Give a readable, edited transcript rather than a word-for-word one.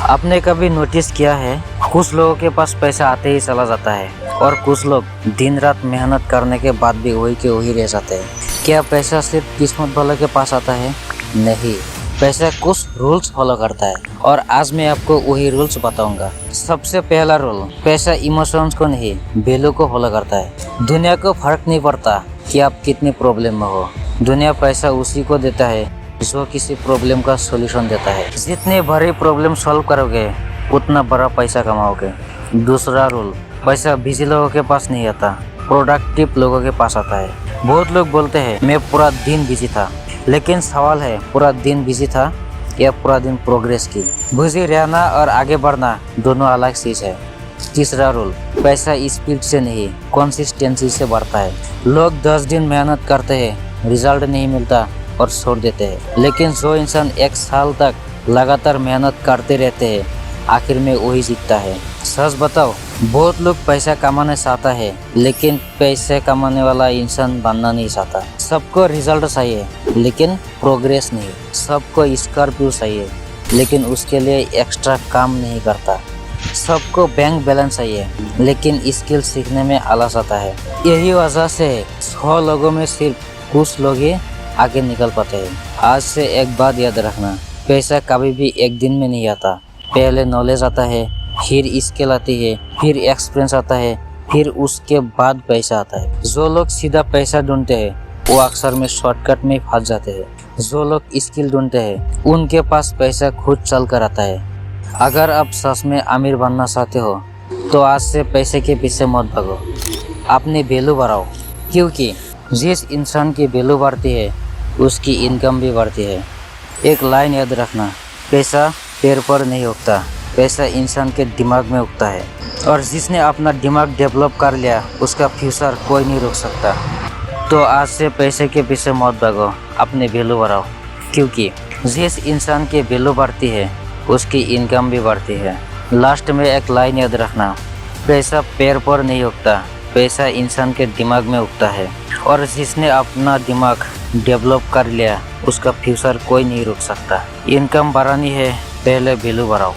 आपने कभी नोटिस किया है, कुछ लोगों के पास पैसा आते ही चला जाता है और कुछ लोग दिन रात मेहनत करने के बाद भी वही के वही रह जाते हैं। क्या पैसा सिर्फ किस्मत वालों के पास आता है? नहीं, पैसा कुछ रूल्स फॉलो करता है और आज मैं आपको वही रूल्स बताऊंगा। सबसे पहला रूल, पैसा इमोशंस को नहीं, वैल्यू को फॉलो करता है। दुनिया को फर्क नहीं पड़ता कि आप कितनी प्रॉब्लम में हो, दुनिया पैसा उसी को देता है जो किसी प्रॉब्लम का सॉल्यूशन देता है। जितनी बड़ी प्रॉब्लम सॉल्व करोगे उतना बड़ा पैसा कमाओगे। दूसरा रूल, पैसा बिजी लोगों के पास नहीं आता, प्रोडक्टिव लोगों के पास आता है। बहुत लोग बोलते हैं मैं पूरा दिन बिजी था, लेकिन सवाल है पूरा दिन बिजी था या पूरा दिन प्रोग्रेस की? बिजी रहना और आगे बढ़ना दोनों अलग चीज़ है। तीसरा रूल, पैसा स्पीड से नहीं कंसिस्टेंसी से बढ़ता है। लोग 10 दिन मेहनत करते हैं, रिजल्ट नहीं मिलता और छोड़ देते हैं, लेकिन जो इंसान 1 साल तक लगातार मेहनत करते रहते हैं आखिर में वही जीतता है। सच बताओ, बहुत लोग पैसा कमाना चाहता है लेकिन पैसे कमाने वाला इंसान बनना नहीं चाहता। सबको रिजल्ट चाहिए लेकिन प्रोग्रेस नहीं। सबको स्कॉर्पियो चाहिए लेकिन उसके लिए एक्स्ट्रा काम नहीं करता। सबको बैंक बैलेंस चाहिए लेकिन स्किल सीखने में आलस आता है। यही वजह से 100 लोगों में सिर्फ कुछ लोग ही आगे निकल पाते हैं। आज से एक बात याद रखना, पैसा कभी भी एक दिन में नहीं आता। पहले नॉलेज आता है, फिर स्किल आती है, फिर एक्सपीरियंस आता है, फिर उसके बाद पैसा आता है। जो लोग सीधा पैसा ढूंढते हैं वो अक्सर में शॉर्टकट में फंस जाते हैं। जो लोग स्किल ढूंढते हैं उनके पास पैसा खुद चल कर आता है। अगर आप सच में अमीर बनना चाहते हो तो आज से पैसे के पीछे मत भागो, अपनी वैल्यू बढ़ाओ, क्योंकि जिस इंसान की वैल्यू बढ़ती है उसकी इनकम भी बढ़ती है। एक लाइन याद रखना, पैसा पेड़ पर नहीं उगता, पैसा इंसान के दिमाग में उगता है और जिसने अपना दिमाग डेवलप कर लिया उसका फ्यूचर कोई नहीं रोक सकता। तो आज से पैसे के पीछे मत भागो, अपनी वैल्यू बढ़ाओ, क्योंकि जिस इंसान की वैल्यू बढ़ती है उसकी इनकम भी बढ़ती है। लास्ट में एक लाइन याद रखना, पैसा पेड़ पर नहीं उगता, पैसा इंसान के दिमाग में उगता है और जिसने अपना दिमाग डेवलप कर लिया उसका फ्यूचर कोई नहीं रोक सकता। इनकम बढ़ानी है, पहले वैल्यू बढ़ाओ।